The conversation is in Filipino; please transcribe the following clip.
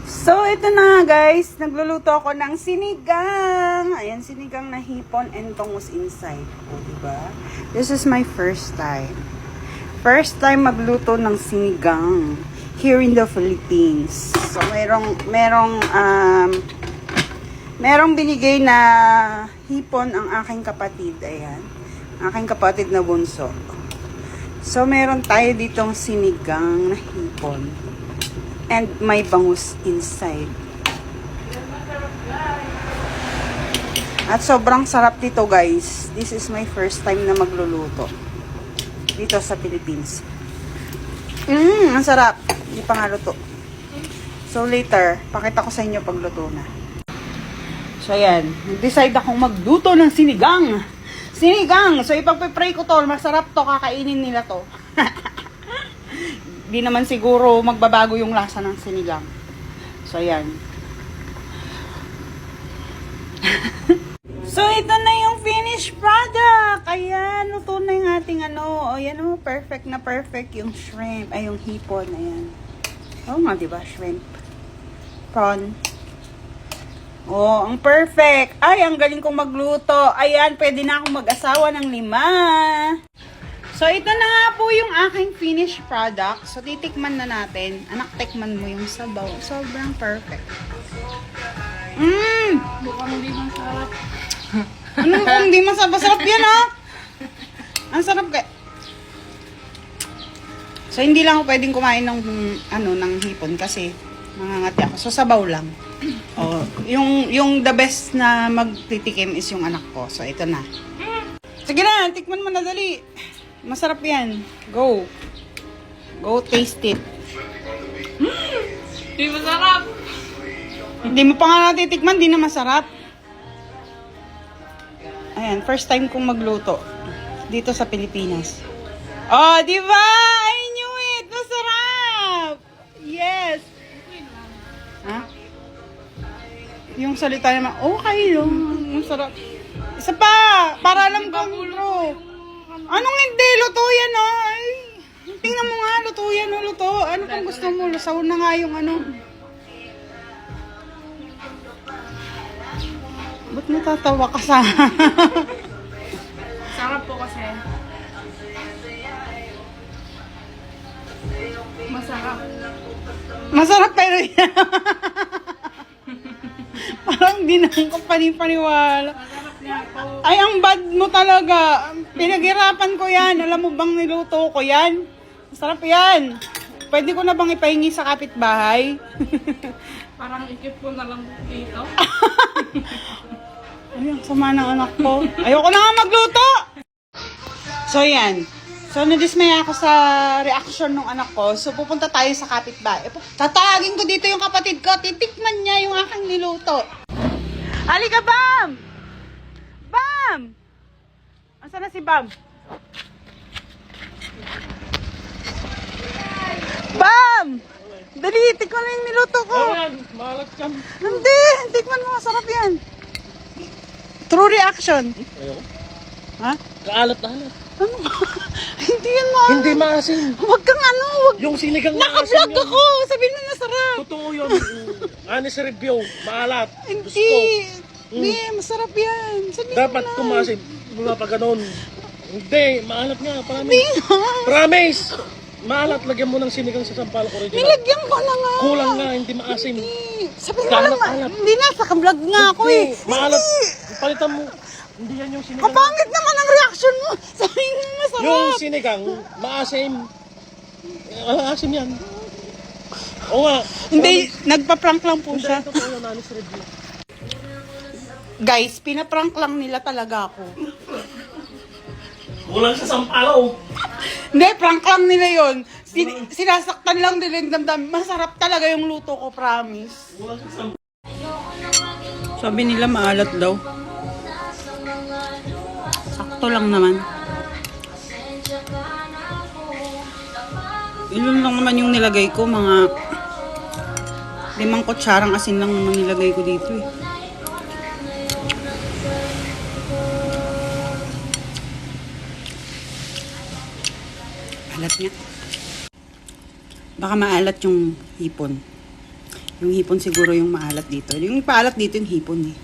So, ito na guys. Nagluluto ako ng sinigang. Ayan, sinigang na hipon and tongus inside. O, diba? This is my first time. First time magluto ng sinigang here in the Philippines. So, merong binigay na hipon ang aking kapatid. Ayan. Aking kapatid na bunso. So, meron tayo ditong sinigang na hipon. And may bangus inside. At sobrang sarap dito guys. This is my first time na magluluto. Dito sa Philippines. Ang sarap. Hindi pa nga luto. So later, pakita ko sa inyo pagluto na. So ayan. Nag-decide akong magluto ng sinigang. Sinigang! So ipagpipray ko to. Masarap to. Kakainin nila to. Di naman siguro magbabago yung lasa ng sinigang. So, ayan. So, ito na yung finished product. Ayan, luto na yung ating ano. O, yan o, perfect na perfect yung shrimp. Ay, yung hipon. Ayan. Oo nga, diba? Shrimp. Prawn. Oh, ang perfect. Ay, ang galing kong magluto. Ayan, pwede na akong mag-asawa ng 5. So, ito na nga po yung aking finished product. So, titikman na natin. Anak, tikman mo yung sabaw. Sobrang perfect. Mukhang hindi masarap. Ano kung hindi masarap? Masarap yan, ha? Ang sarap kaya. So, hindi lang ako pwedeng kumain ng, ng hipon kasi mangangati ako. So, sabaw lang. Oh, yung the best na magtitikim is yung anak ko. So, ito na. Sige na, tikman mo na dali. Masarap yan. Go. Go taste it. Hindi masarap. Hindi mo pa nga natitikman, di na masarap. Ayan, first time kong magluto. Dito sa Pilipinas. Oh, di ba? I knew it! Masarap! Yes! Ha? Yung salita naman, okay yun. Masarap. Isa pa! Para alam ko, bro. Anong hindi? Luto yan, oh. Ay, tingnan mo nga, luto yan, oh, luto. Ano kung gusto mo? Lusaw na nga yung ano. Ba't natatawa ka sa... Sarap po kasi. Masarap. Masarap pero yan. Parang di na ko panipaniwala. Masarap niya po. Ay, ang bad mo talaga. Pinaghirapan ko yan. Alam mo bang niluto ko yan? Masarap yan. Pwede ko na bang ipahingi sa kapitbahay? Parang ikip ko na lang dito. Ay, ang sama ng anak ko. Ayoko na nga magluto! So, yan. So, nadismaya ako sa reaction ng anak ko. So, pupunta tayo sa kapitbahay. Tatawagin ko dito yung kapatid ko. Titikman niya yung aking niluto. Halika, Bam! Bam! Asan na si Bam? Bam! Dali, tikman mo yung niluto ko. Ayan, malat yan. Hindi, tikman mo. Masarap yan. True reaction. Ayoko. Ha? Kaalat-alat. Ano? Hindi yan mo. Hindi maasim. Huwag kang huwag. Yung sinigang Naka-vlog yun. ako. Sabihin mo masarap. Totoo yun. Honest review. Maalat. Diyos Hindi. ko. Hindi, masarap yan. Sabihin Dapat mo na. kumasim. Mga pa ganun. Hindi. Maalat nga. Hindi Promise. nga. Promise. Maalat. Lagyan mo ng sinigang sa sampalok original. Nilagyan ko na nga. Kulang nga. Hindi maasim. Hindi. Sabihin mo lang. Kaalat-alat. Hindi na. Naka-vlog nga ako eh. Maalat. Hindi. Palitan mo. Hindi yan yung sinigang. Kapangit naman ang reaction mo. Sabihin mo masarap. Yung sinigang, maasim. Maasim yan. Oo nga. Hindi. Nagpa-prank lang po siya. Ito po yung honest review. Guys, pinaprank lang nila talaga ako. Kulang sa sampalaw. Hindi, prank lang nila yun. Sinasaktan lang nila yung damdam. Masarap talaga yung luto ko, promise. Sabi nila maalat daw. Sakto lang naman. Ilan lang naman yung nilagay ko. Mga 5 kutsarang asin lang naman nilagay ko dito eh. Alat nga. Baka maalat yung hipon. Yung hipon siguro yung maalat dito. Yung paalat dito yung hipon eh.